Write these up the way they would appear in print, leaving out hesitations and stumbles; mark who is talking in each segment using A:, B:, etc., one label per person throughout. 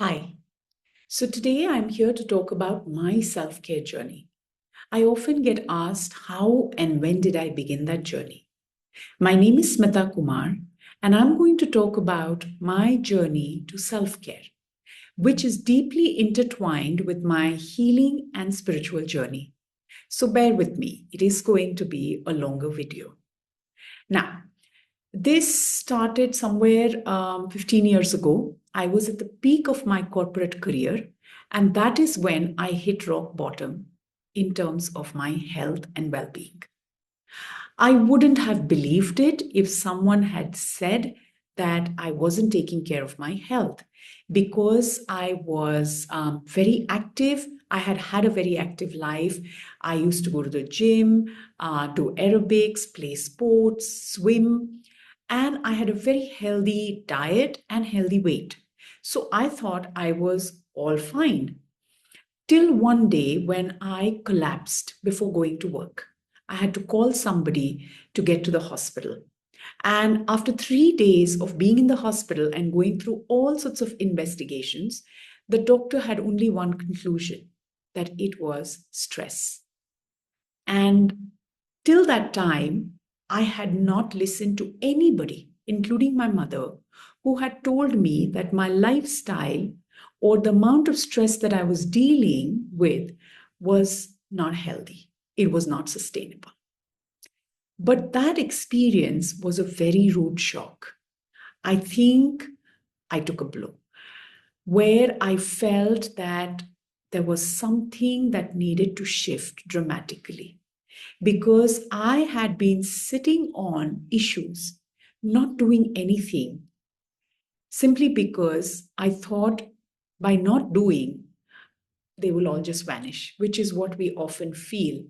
A: Hi. So today I'm here to talk about my self care journey. I often get asked how and when did I begin that journey. My name is Smita Kumar, and I'm going to talk about my journey to self care, which is deeply intertwined with my healing and spiritual journey. So bear with me, it is going to be a longer video. Now, this started somewhere 15 years ago. I was at the peak of my corporate career, and that is when I hit rock bottom in terms of my health and well being. I wouldn't have believed it if someone had said that I wasn't taking care of my health because I was very active. I had had a very active life. I used to go to the gym, do aerobics, play sports, swim, and I had a very healthy diet and healthy weight. So I thought I was all fine. Till one day when I collapsed before going to work. I had to call somebody to get to the hospital. And after 3 days of being in the hospital and going through all sorts of investigations, the doctor had only one conclusion that it was stress. And till that time, I had not listened to anybody, including my mother, who had told me that my lifestyle or the amount of stress that I was dealing with was not healthy. It was not sustainable. But that experience was a very rude shock. I think I took a blow where I felt that there was something that needed to shift dramatically because I had been sitting on issues, not doing anything, simply because I thought by not doing, they will all just vanish, which is what we often feel.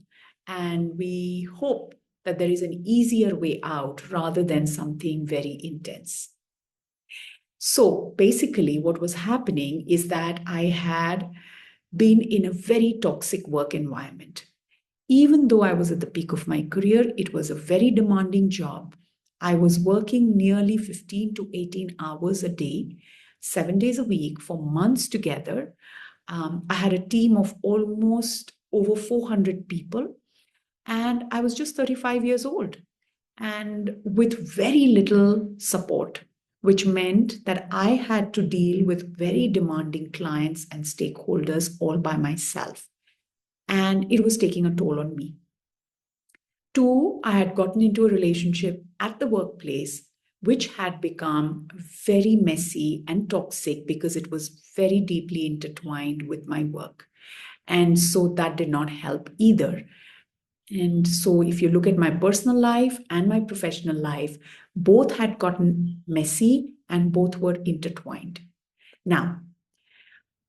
A: And we hope that there is an easier way out rather than something very intense. So basically, what was happening is that I had been in a very toxic work environment. Even though I was at the peak of my career, it was a very demanding job. I was working nearly 15 to 18 hours a day, 7 days a week for months together. I had a team of almost over 400 people, and I was just 35 years old and with very little support, which meant that I had to deal with very demanding clients and stakeholders all by myself. And it was taking a toll on me. Two, I had gotten into a relationship at the workplace, which had become very messy and toxic because it was very deeply intertwined with my work. And so that did not help either. And so, if you look at my personal life and my professional life, both had gotten messy and both were intertwined. Now,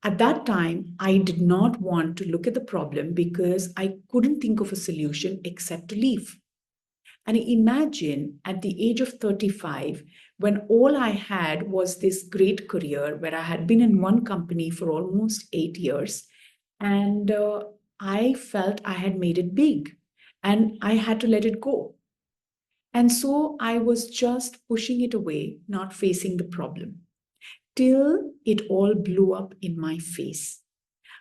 A: at that time, I did not want to look at the problem because I couldn't think of a solution except to leave. And imagine at the age of 35, when all I had was this great career where I had been in one company for almost 8 years, and I felt I had made it big and I had to let it go. And so I was just pushing it away, not facing the problem, till it all blew up in my face.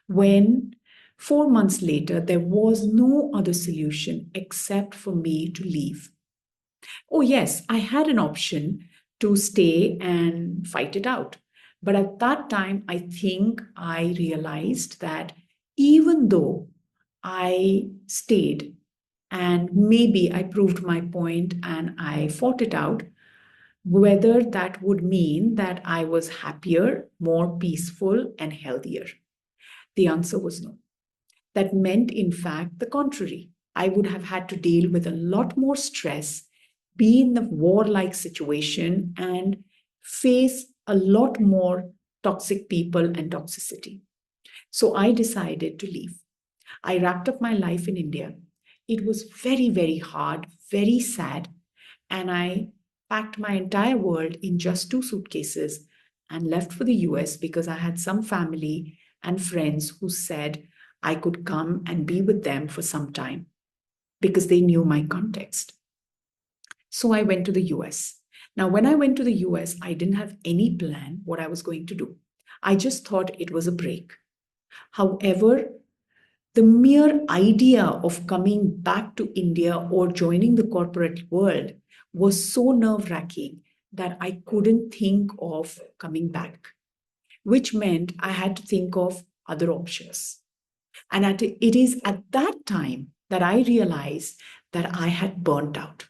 A: When 4 months later, there was no other solution except for me to leave. Oh, yes, I had an option to stay and fight it out. But at that time, I think I realized that even though I stayed and maybe I proved my point and I fought it out, whether that would mean that I was happier, more peaceful, and healthier. The answer was no. That meant, in fact, the contrary. I would have had to deal with a lot more stress, be in the warlike situation, and face a lot more toxic people and toxicity. So I decided to leave. I wrapped up my life in India. It was very, very hard, very sad. And I packed my entire world in just 2 suitcases and left for the US because I had some family and friends who said I could come and be with them for some time because they knew my context. So I went to the US. Now, when I went to the US, I didn't have any plan what I was going to do. I just thought it was a break. However, the mere idea of coming back to India or joining the corporate world was so nerve wracking that I couldn't think of coming back, which meant I had to think of other options. And it is at that time that I realized that I had burnt out.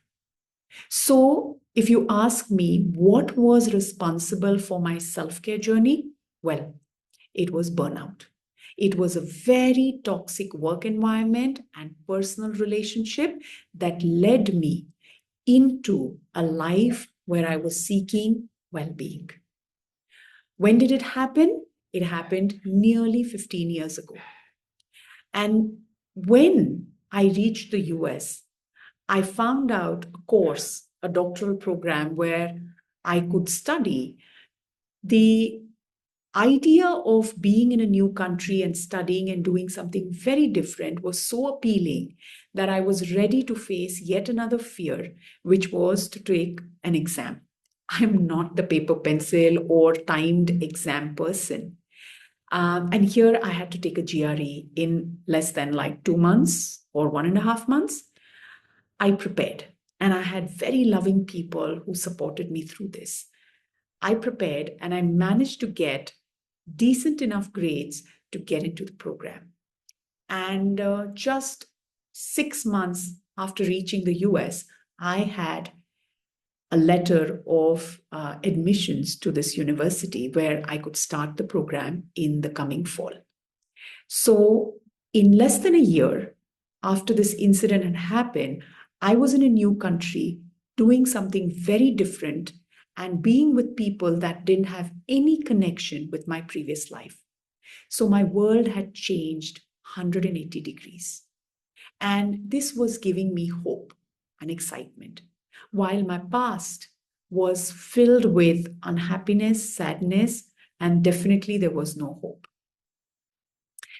A: So, if you ask me what was responsible for my self care journey, well, it was burnout. It was a very toxic work environment and personal relationship that led me into a life where I was seeking well being. When did it happen? It happened nearly 15 years ago. And when I reached the US, I found out a course, a doctoral program where I could study. The idea of being in a new country and studying and doing something very different was so appealing that I was ready to face yet another fear, which was to take an exam. I'm not the paper pencil or timed exam person. And here I had to take a GRE in less than like 2 months or 1.5 months. I prepared, and I had very loving people who supported me through this. I prepared and I managed to get decent enough grades to get into the program. And just 6 months after reaching the US, I had a letter of admissions to this university where I could start the program in the coming fall. So, in less than a year after this incident had happened, I was in a new country doing something very different and being with people that didn't have any connection with my previous life. So, my world had changed 180 degrees. And this was giving me hope and excitement, while my past was filled with unhappiness, sadness, and definitely there was no hope.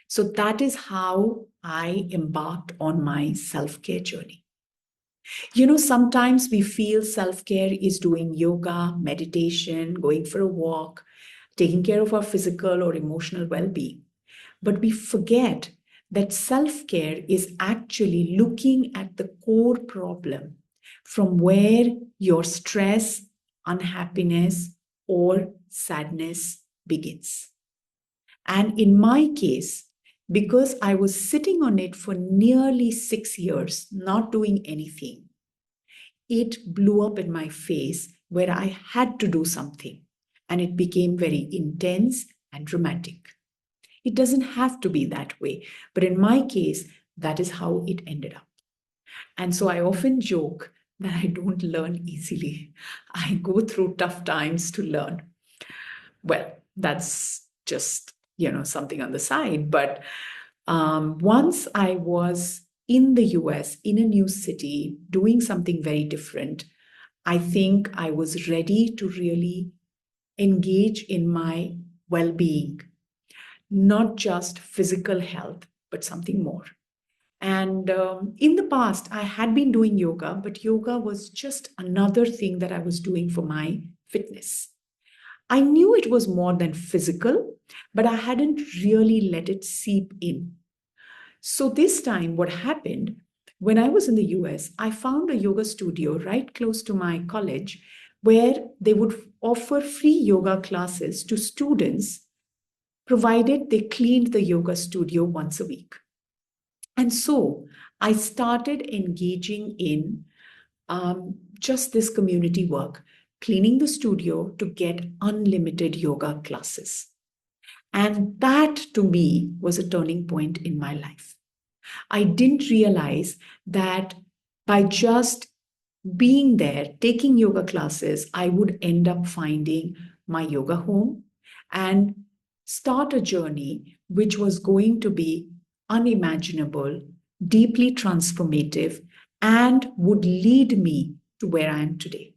A: So that is how I embarked on my self care journey. Sometimes we feel self care is doing yoga, meditation, going for a walk, taking care of our physical or emotional well being. But we forget that self care is actually looking at the core problem from where your stress, unhappiness, or sadness begins. And in my case, because I was sitting on it for nearly 6 years, not doing anything, it blew up in my face where I had to do something. And it became very intense and dramatic. It doesn't have to be that way. But in my case, that is how it ended up. And so I often joke that I don't learn easily. I go through tough times to learn. Well, that's just, something on the side. But once I was in the US, in a new city, doing something very different, I think I was ready to really engage in my well being, not just physical health, but something more. And in the past, I had been doing yoga, but yoga was just another thing that I was doing for my fitness. I knew it was more than physical, but I hadn't really let it seep in. So this time, what happened when I was in the US, I found a yoga studio right close to my college where they would offer free yoga classes to students provided they cleaned the yoga studio once a week. And so I started engaging in just this community work, cleaning the studio to get unlimited yoga classes. And that to me was a turning point in my life. I didn't realize that by just being there, taking yoga classes, I would end up finding my yoga home and start a journey which was going to be unimaginable, deeply transformative, and would lead me to where I am today.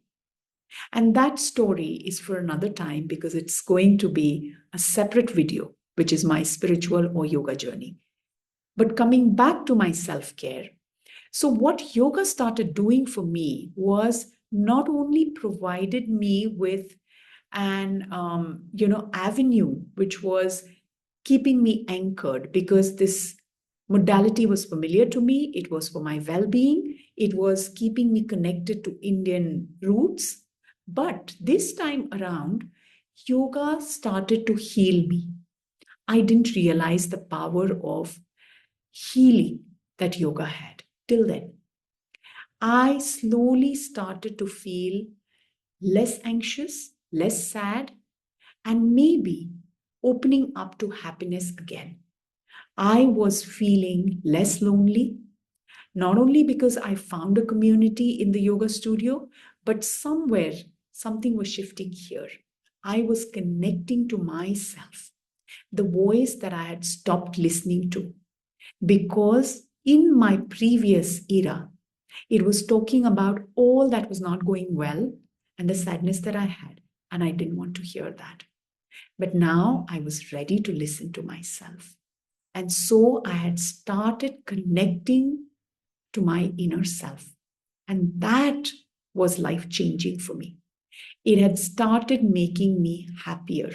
A: And that story is for another time because it's going to be a separate video, which is my spiritual or yoga journey. But coming back to my self care, so what yoga started doing for me was not only provided me with and avenue which was keeping me anchored, because this modality was familiar to me. It was for my well-being. It was keeping me connected to Indian roots. But this time around, yoga started to heal me. I didn't realize the power of healing that yoga had till then. I slowly started to feel less anxious, less sad, and maybe opening up to happiness again. I was feeling less lonely, not only because I found a community in the yoga studio, but somewhere something was shifting here. I was connecting to myself, the voice that I had stopped listening to, because in my previous era, it was talking about all that was not going well and the sadness that I had, and I didn't want to hear that. But now I was ready to listen to myself. And so I had started connecting to my inner self. And that was life changing for me. It had started making me happier.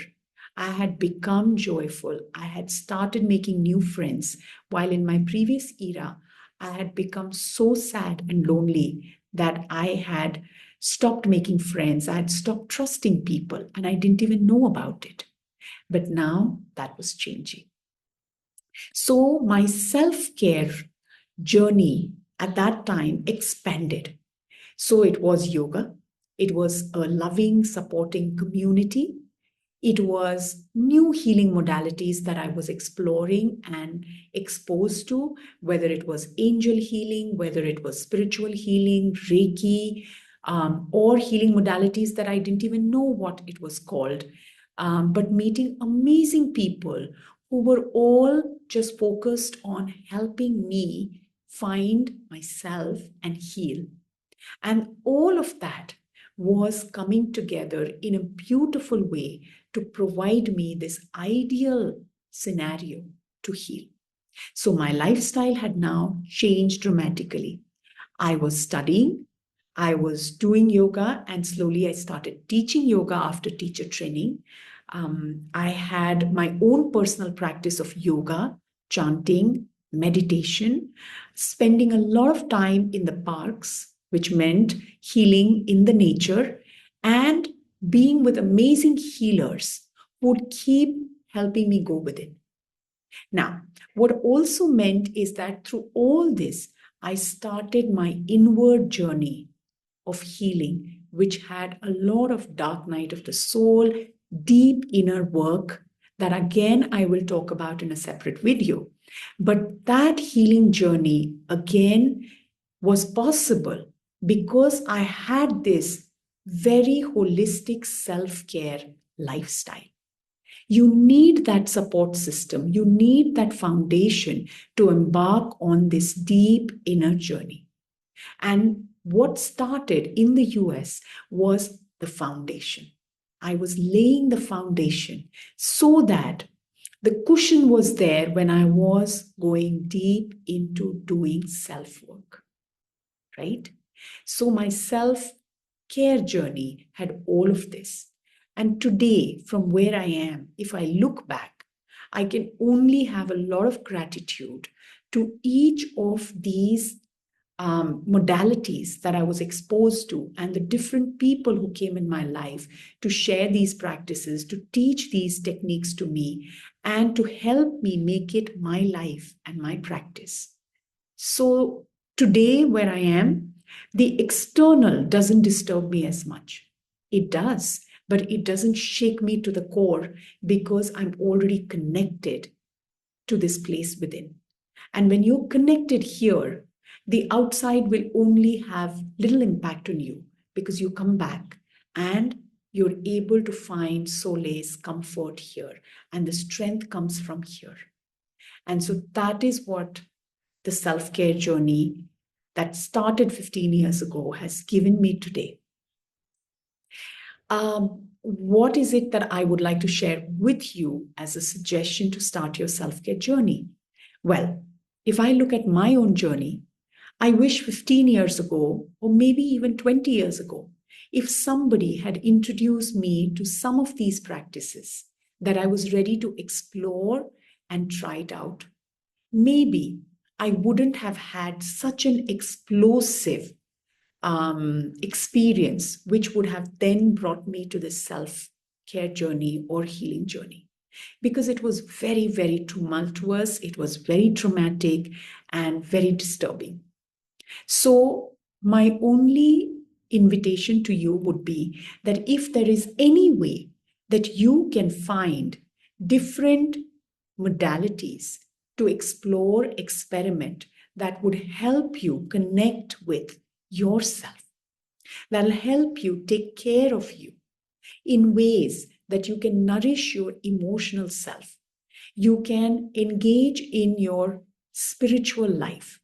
A: I had become joyful. I had started making new friends. While in my previous era, I had become so sad and lonely that I had stopped making friends. I had stopped trusting people, and I didn't even know about it. But now that was changing. So my self care journey at that time expanded. So it was yoga, it was a loving, supporting community, it was new healing modalities that I was exploring and exposed to, whether it was angel healing, whether it was spiritual healing, Reiki, or healing modalities that I didn't even know what it was called. But meeting amazing people who were all just focused on helping me find myself and heal. And all of that was coming together in a beautiful way to provide me this ideal scenario to heal. So my lifestyle had now changed dramatically. I was studying, I was doing yoga, and slowly I started teaching yoga after teacher training. I had my own personal practice of yoga, chanting, meditation, spending a lot of time in the parks, which meant healing in the nature, and being with amazing healers who would keep helping me go within. Now, what also meant is that through all this, I started my inward journey of healing, which had a lot of dark night of the soul, deep inner work that again I will talk about in a separate video. But that healing journey again was possible because I had this very holistic self-care lifestyle. You need that support system. You need that foundation to embark on this deep inner journey. And what started in the US was the foundation. I was laying the foundation so that the cushion was there when I was going deep into doing self work, right? So my self care journey had all of this. And today, from where I am, if I look back, I can only have a lot of gratitude to each of these modalities that I was exposed to and the different people who came in my life to share these practices, to teach these techniques to me, and to help me make it my life and my practice. So today, where I am, the external doesn't disturb me as much. It does, but it doesn't shake me to the core because I'm already connected to this place within. And when you're connected here, the outside will only have little impact on you because you come back and you're able to find solace, comfort here, and the strength comes from here. And so that is what the self-care journey that started 15 years ago has given me today. What is it that I would like to share with you as a suggestion to start your self-care journey? Well, if I look at my own journey, I wish 15 years ago, or maybe even 20 years ago, if somebody had introduced me to some of these practices that I was ready to explore and try it out, maybe I wouldn't have had such an explosive experience, which would have then brought me to the self-care journey or healing journey. Because it was very, very tumultuous, it was very traumatic and very disturbing. So, my only invitation to you would be that if there is any way that you can find different modalities to explore, experiment that would help you connect with yourself, that'll help you take care of you in ways that you can nourish your emotional self. You can engage in your spiritual life,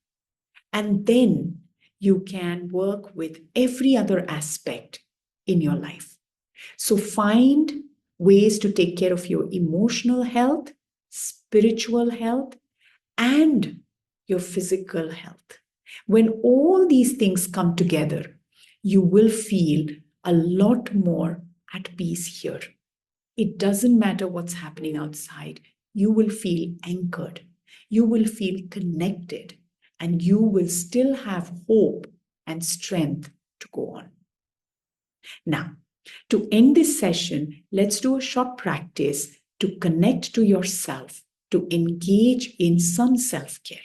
A: and then you can work with every other aspect in your life. So find ways to take care of your emotional health, spiritual health, and your physical health. When all these things come together, you will feel a lot more at peace here. It doesn't matter what's happening outside. You will feel anchored. You will feel connected, and you will still have hope and strength to go on. Now, to end this session, let's do a short practice to connect to yourself, to engage in some self-care.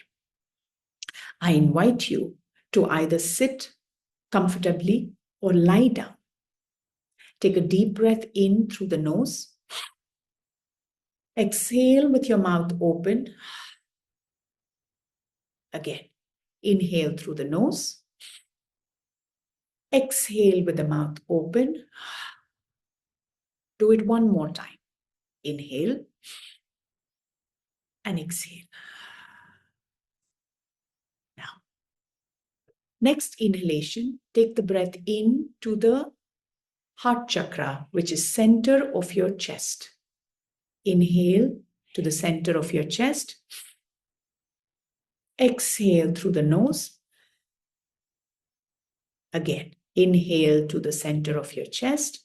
A: I invite you to either sit comfortably or lie down. Take a deep breath in through the nose. Exhale with your mouth open. Again, inhale through the nose. Exhale with the mouth open. Do it one more time. Inhale and exhale. Now, next inhalation, take the breath in to the heart chakra, which is center of your chest. Inhale to the center of your chest. Exhale through the nose. Again, inhale to the center of your chest.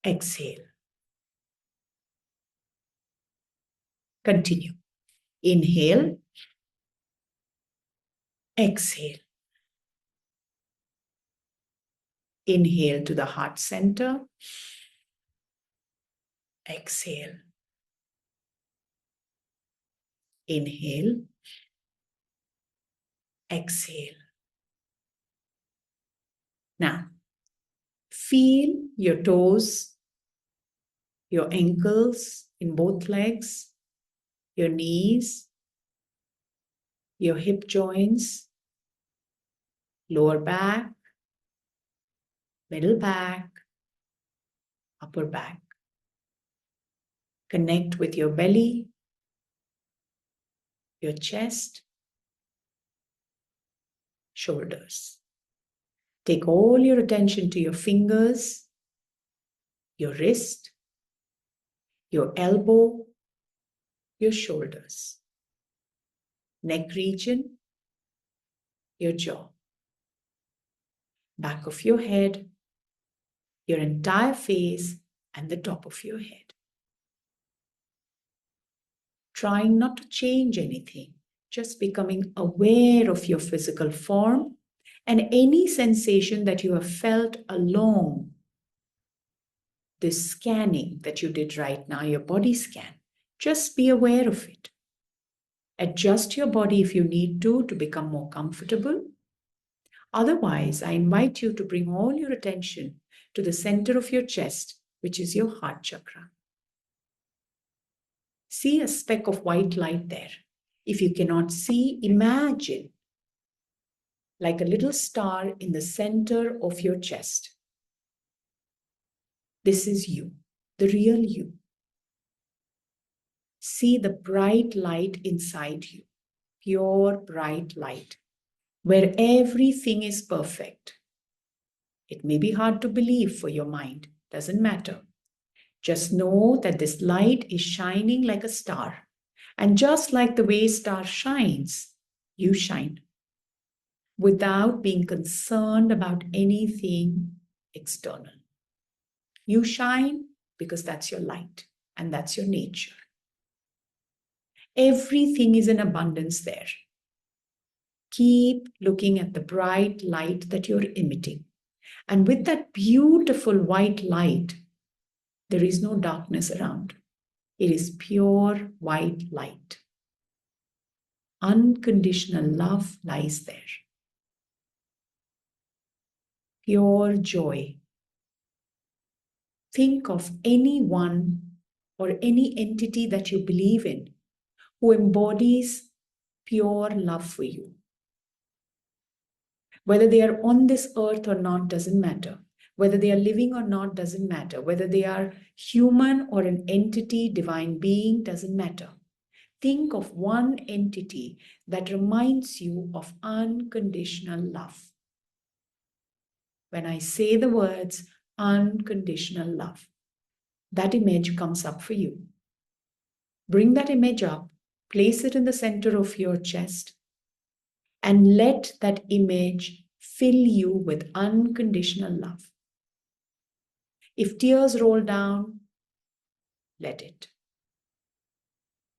A: Exhale. Continue. Inhale. Exhale. Inhale to the heart center. Exhale. Inhale. Exhale. Now, feel your toes, your ankles in both legs, your knees, your hip joints, lower back, middle back, upper back. Connect with your belly, your chest, shoulders. Take all your attention to your fingers, your wrist, your elbow, your shoulders, neck region, your jaw, back of your head, your entire face, and the top of your head. Trying not to change anything, just becoming aware of your physical form and any sensation that you have felt along this scanning that you did right now, your body scan. Just be aware of it. Adjust your body if you need to become more comfortable. Otherwise, I invite you to bring all your attention to the center of your chest, which is your heart chakra. See a speck of white light there. If you cannot see, imagine like a little star in the center of your chest. This is you, the real you. See the bright light inside you, pure bright light, where everything is perfect. It may be hard to believe for your mind, doesn't matter. Just know that this light is shining like a star. And just like the way star shines, you shine. without being concerned about anything external. You shine because that's your light and that's your nature. Everything is in abundance there. Keep looking at the bright light that you're emitting. And with that beautiful white light, there is no darkness around. It is pure white light. Unconditional love lies there. Pure joy. Think of anyone or any entity that you believe in who embodies pure love for you. Whether they are on this earth or not doesn't matter. Whether they are living or not doesn't matter. Whether they are human or an entity, divine being, doesn't matter. Think of one entity that reminds you of unconditional love. When I say the words unconditional love, that image comes up for you. Bring that image up, place it in the center of your chest, and let that image fill you with unconditional love. If tears roll down, let it.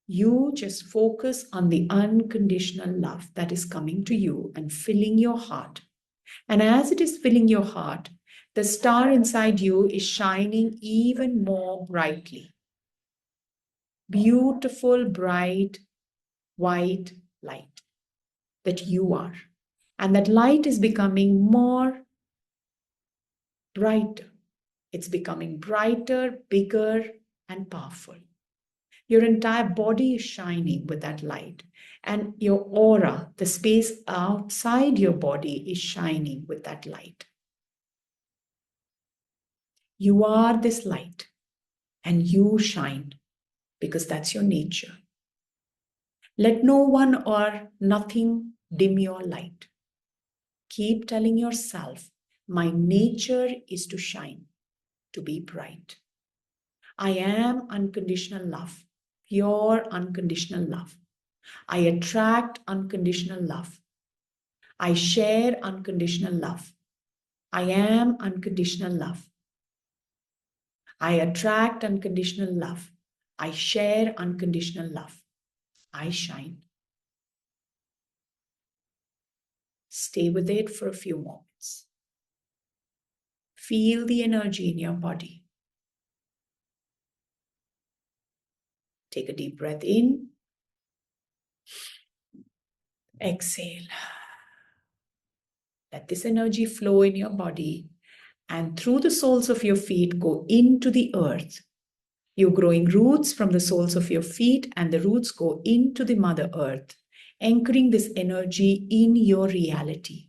A: You just focus on the unconditional love that is coming to you and filling your heart. And as it is filling your heart, the star inside you is shining even more brightly. Beautiful, bright, white light that you are. And that light is becoming more brighter. It's becoming brighter, bigger, and powerful. Your entire body is shining with that light. And your aura, the space outside your body, is shining with that light. You are this light, and you shine because that's your nature. Let no one or nothing dim your light. Keep telling yourself, my nature is to shine, to be bright. I am unconditional love, pure unconditional love. I attract unconditional love. I share unconditional love. I am unconditional love. I attract unconditional love. I share unconditional love. I shine. Stay with it for a few moments. Feel the energy in your body. Take a deep breath in. Exhale. Let this energy flow in your body and through the soles of your feet go into the earth. You're growing roots from the soles of your feet and the roots go into the Mother Earth, anchoring this energy in your reality,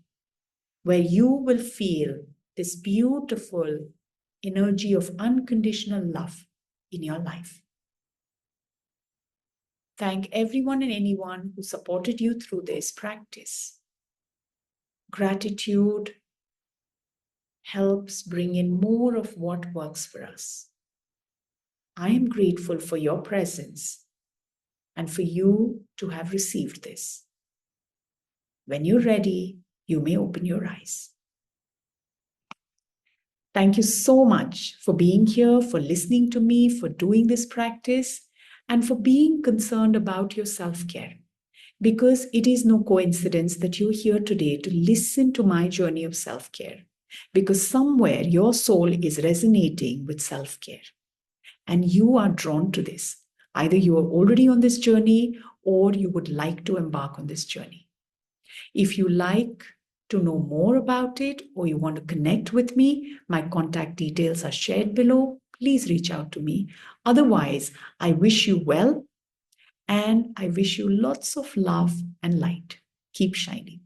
A: where you will feel this beautiful energy of unconditional love in your life. Thank everyone and anyone who supported you through this practice. Gratitude helps bring in more of what works for us. I am grateful for your presence and for you to have received this. When you're ready, you may open your eyes. Thank you so much for being here, for listening to me, for doing this practice, and for being concerned about your self-care. Because it is no coincidence that you're here today to listen to my journey of self-care. Because somewhere your soul is resonating with self-care. And you are drawn to this. Either you are already on this journey or you would like to embark on this journey. If you like to know more about it or you want to connect with me, my contact details are shared below. Please reach out to me. Otherwise, I wish you well and I wish you lots of love and light. Keep shining.